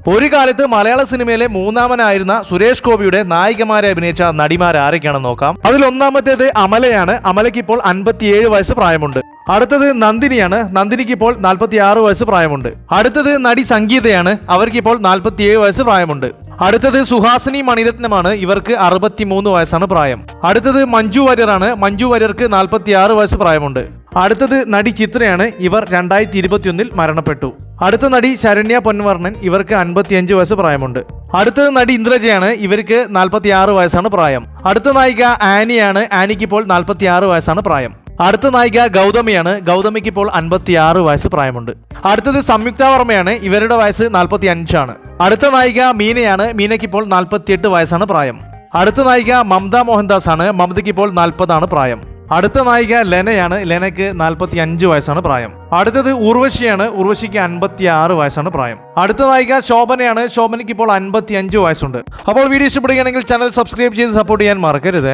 ഒരു കാലത്ത് മലയാള സിനിമയിലെ മൂന്നാമനായിരുന്ന സുരേഷ് ഗോപിയുടെ നായികമാരെ അഭിനയിച്ച നടിമാർ ആരൊക്കെയാണെന്ന് നോക്കാം. അതിൽ ഒന്നാമത്തേത് അമലയാണ്. അമലയ്ക്ക് ഇപ്പോൾ 57 വയസ്സ് പ്രായമുണ്ട്. അടുത്തത് നന്ദിനിയാണ്. നന്ദിനിക്ക് ഇപ്പോൾ 46 വയസ്സ് പ്രായമുണ്ട്. അടുത്തത് നടി സംഗീതയാണ്. അവർക്ക് ഇപ്പോൾ 47 വയസ്സ് പ്രായമുണ്ട്. അടുത്തത് സുഹാസിനി മണിരത്നമാണ്. ഇവർക്ക് 63 വയസ്സാണ് പ്രായം. അടുത്തത് മഞ്ജു വാര്യറാണ്. മഞ്ജു വാര്യർക്ക് 46 വയസ്സ് പ്രായമുണ്ട്. അടുത്തത് നടി ചിത്രയാണ്. ഇവർ 2021 മരണപ്പെട്ടു. അടുത്ത നടി ശരണ്യ പൊൻവർണ്ണൻ. ഇവർക്ക് 55 വയസ്സ് പ്രായമുണ്ട്. അടുത്തത് നടി ഇന്ദ്രജയാണ്. ഇവർക്ക് 46 വയസ്സാണ് പ്രായം. അടുത്ത നായിക ആനിയാണ്. ആനിക്ക് ഇപ്പോൾ 46 വയസ്സാണ് പ്രായം. അടുത്ത നായിക ഗൗതമിയാണ്. ഗൗതമിക്ക് ഇപ്പോൾ 56 വയസ്സ് പ്രായമുണ്ട്. അടുത്തത് സംയുക്ത വർമ്മയാണ്. ഇവരുടെ വയസ്സ് 45 ആണ്. അടുത്ത നായിക മീനയാണ്. മീനയ്ക്ക് ഇപ്പോൾ 48 വയസ്സാണ് പ്രായം. അടുത്ത നായിക മമത മോഹൻദാസ് ആണ്. മമതയ്ക്ക് ഇപ്പോൾ 40 ആണ് പ്രായം. അടുത്ത നായിക ലെനയാണ്. ലെനയ്ക്ക് 45 വയസ്സാണ് പ്രായം. അടുത്തത് ഉർവശിയാണ്. ഉർവശിക്ക് 56 വയസ്സാണ് പ്രായം. അടുത്ത നായിക ശോഭനയാണ്. ശോഭനയ്ക്ക് ഇപ്പോൾ 55 വയസ്സുണ്ട്. അപ്പോൾ വീഡിയോ ഇഷ്ടപ്പെടുകയാണെങ്കിൽ ചാനൽ സബ്സ്ക്രൈബ് ചെയ്ത് സപ്പോർട്ട് ചെയ്യാൻ മറക്കരുത്.